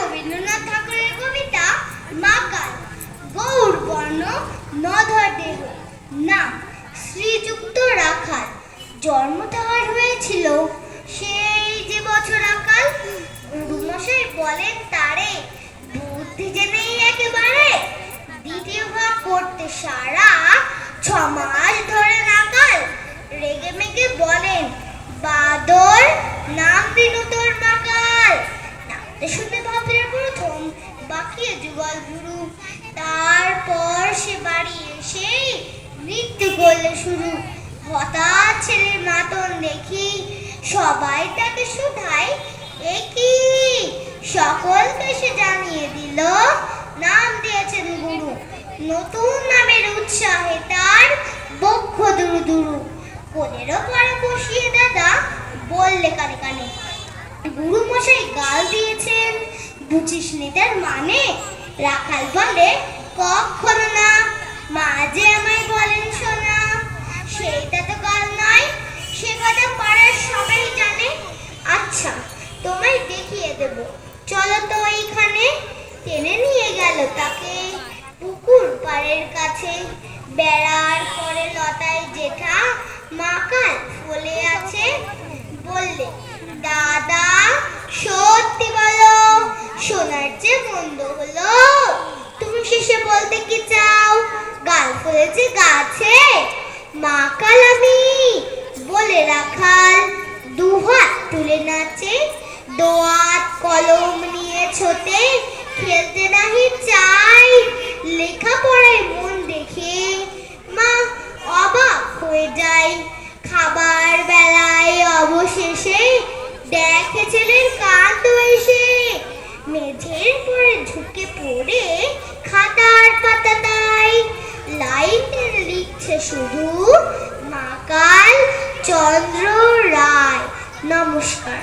রবীন্দ্রনাথ ঠাকুরের কবিতা মাকাল। গৌরবর্ণ নধর দেহ, নাম শ্রীযুক্ত রাখাল। জন্ম তাহার হয়েছিল সেই যে বছর আকাল। গুরুমশাই বলেন তারে, বুদ্ধি যে নেই একেবারে। দ্বিতীয় ভাগ করতে সারা 6 মাস ধরে নাকাল। রেগে মেগে বলেন, বাদর নাম দিনু তোর মাকাল। নামতে শুনে ভাবলেন প্রথম বাকিয়ে যুগল গুরু। তারপর সে বাড়ি এসে নৃত্য করলে শুরু। হঠাৎ ছেলের মাতন দেখি সবাই তাকে শুধায়, একি সকলকে সে জানিয়ে দিল, নাম দিয়েছেন গুরু। নতুন নামের উৎসাহে তার বক্ষ দুরু দুরু। কোলেরও পরে বসিয়ে দাদা বললে কানে কানে, গুরু মশাই গাল দিয়েছেন, বুঝিস নি তার মানে? রাখাল বলে, কখনো না, মা যে আমায় বলেন শোনা। সেইটা তো গাল নয়, সে কথা পাড়ার সবাই জানে। আচ্ছা তোমায় দেখিয়ে দেব, চলো তো এইখানে। টেনে নিয়ে গেল তাকে পুকুর পাড়ের কাছে। বেড়ার পরে লতায় জেঠা মাকাল ফলে আছে। বললে, দাদা সত্যি বলো, শোনার যে মন্দ হলো। তুমি শেষে বলতে কি চাও, গাল ফলেছে গাছে? মাকাল আমি, বলে রাখাল দুহাত তুলে নাচে। দোয়াত কলম নিয়ে ছোটে, খেলতে নাহি চাই। লেখাপড়ায় মন দেখে মা অবাক হয়ে যায়। খাবার বেলায় অবশেষে দেখে ছেলের কাণ্ড এসে। মেঝের পরে ঝুঁকে পড়ে খাতার পাতাটায় লাইন টেনে লিখছে শুধু, মাকাল চন্দ্র রায়। নমস্কার।